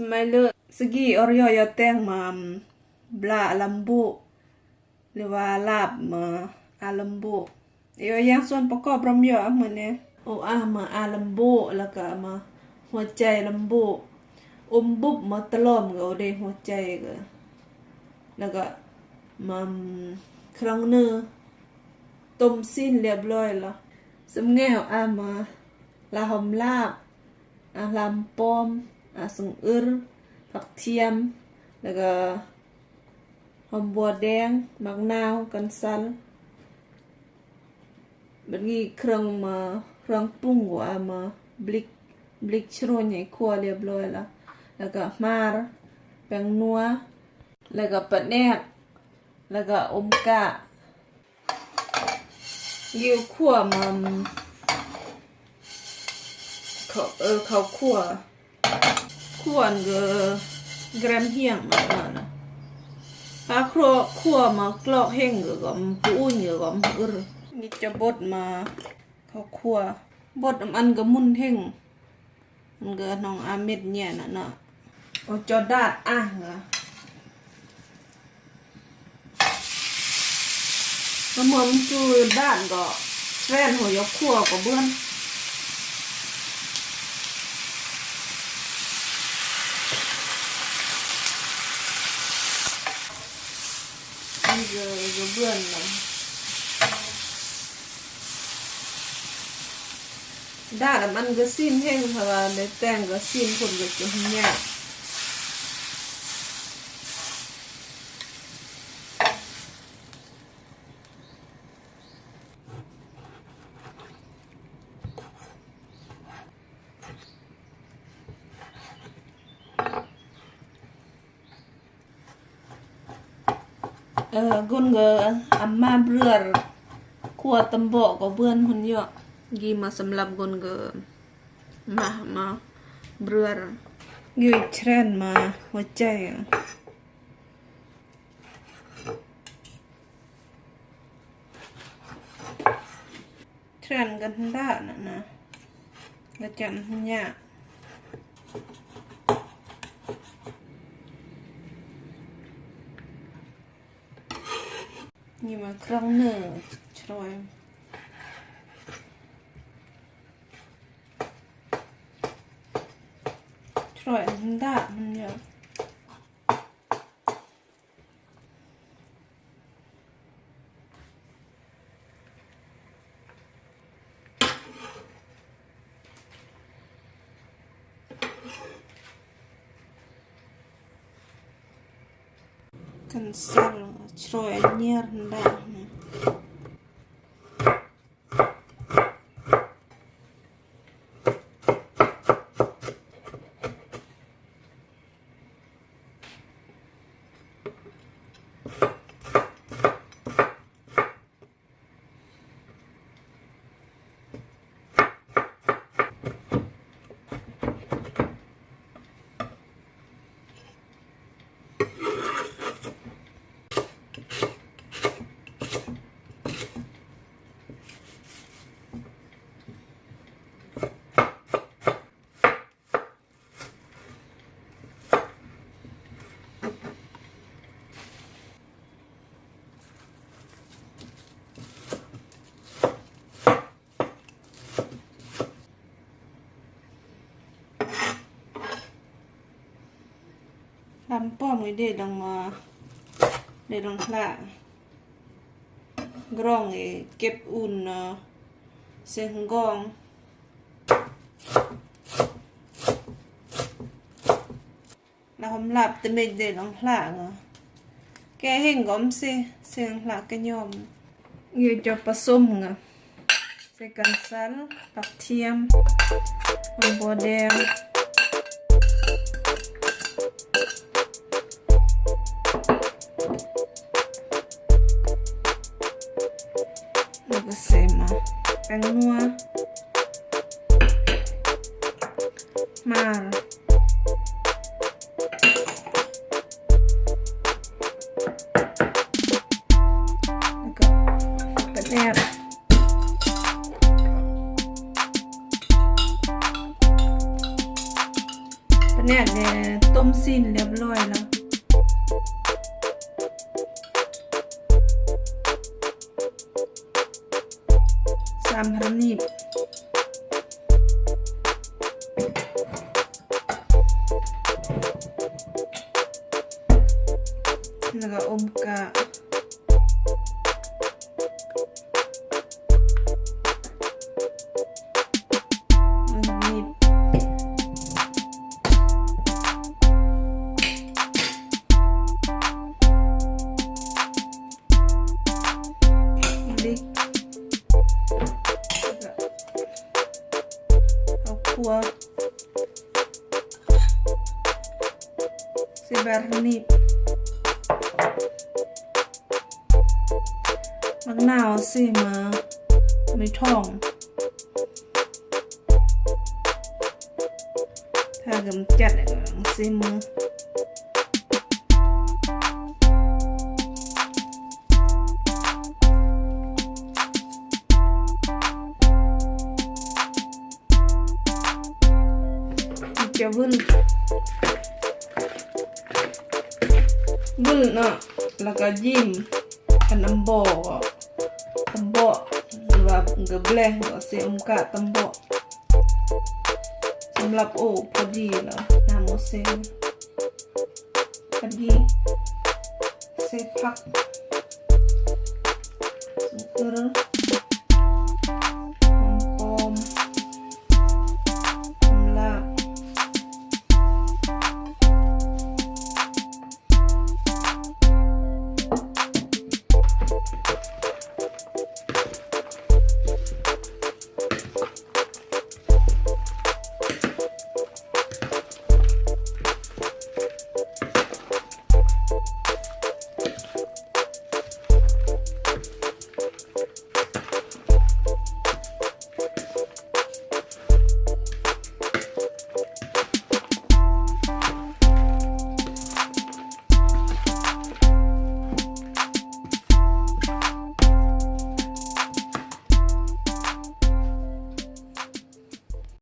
Semaila segi oryo yoteng ma bla lembu lewa lab ma alembu yo yangส่วนประกอบรวมเยอะเหมือนเนี่ยโอ้มาalembuแล้วก็มาหัวใจลำบุบุบมาตะล่อมก็ได้หัวใจก็แล้วก็มาครั้งนึงต้มสิ้นเรียบร้อยแล้วสำเงามาลาหอมลาบลำปอมสังอึรผักเทียมแล้วก็หอมบัวแดงมะนาวกันซัลบัดนี้เครื่องปรุงว่ามาบลิกชโรนใหญ่ครัวเรียบร้อยแล้วก็มาแป้งนัวแล้วก็ปะแนกแล้วก็อมกะยิวขั่วมันเขาขั่วก็แกรมเฮียงมาถ้าขั่วมากรอกแห้งก็ปูอุ่นก็นี่จะบดมาเขาขั่วบดอันก็มุนแห้งมันก็น้องอาเม็ดเนี่ยน่ะโอจอดาดเหรอแล้วมันจูด้านก็แฟนหัวยกขั่วก็เบื้อนนี่ก็เบื้อนเลยด้านมันก็สิ้นแห้งเพราะว่าในแต่งก็สิ้นคนก็จะแห้งกุนก็มาเบื่อขั่วตำบ่ก็เบื่อนคนเยอะกีมาสำหรับกุนก็มาเบื่อกีเทรนมาหัวใจเทรนกันได้นะก็จำยากนี่มาครั้งหนึ่งช่วยได้มันเยอะกันซัลช่วยเนียร์ได้ลำป้อมก็ได้ดังมาได้ดังคลากรองเก็บอุ่นเสียงกองแล้วผมหลับแต่ไม่ได้ดังคลาแกเห็นก้มเสียงคลาก็ยอมอยู่จะผสมใส่กันซัลผักเทียมหอมบัวแดงแล้วก็ใส่มาแป้งนัวมาแล้วก็กระแนบ เนี่ยต้มสิ้นเรียบร้อยแล้ว3,000 นิบแล้วก็อมกะนิบลิกเอาคั่วนิบมะนาวสิมาไม่ท่องถ้ากำจัดสิมือจะวุ่นเนาะแล้วก็ยิ้มอันน้ำบ่อตำบ่อหรือว่ากับแบงก็เสียมกะตำบ่อสำหรับโอ้พอดีแล้วน้ำโมเซนพอดีเซพักสุกเกอร์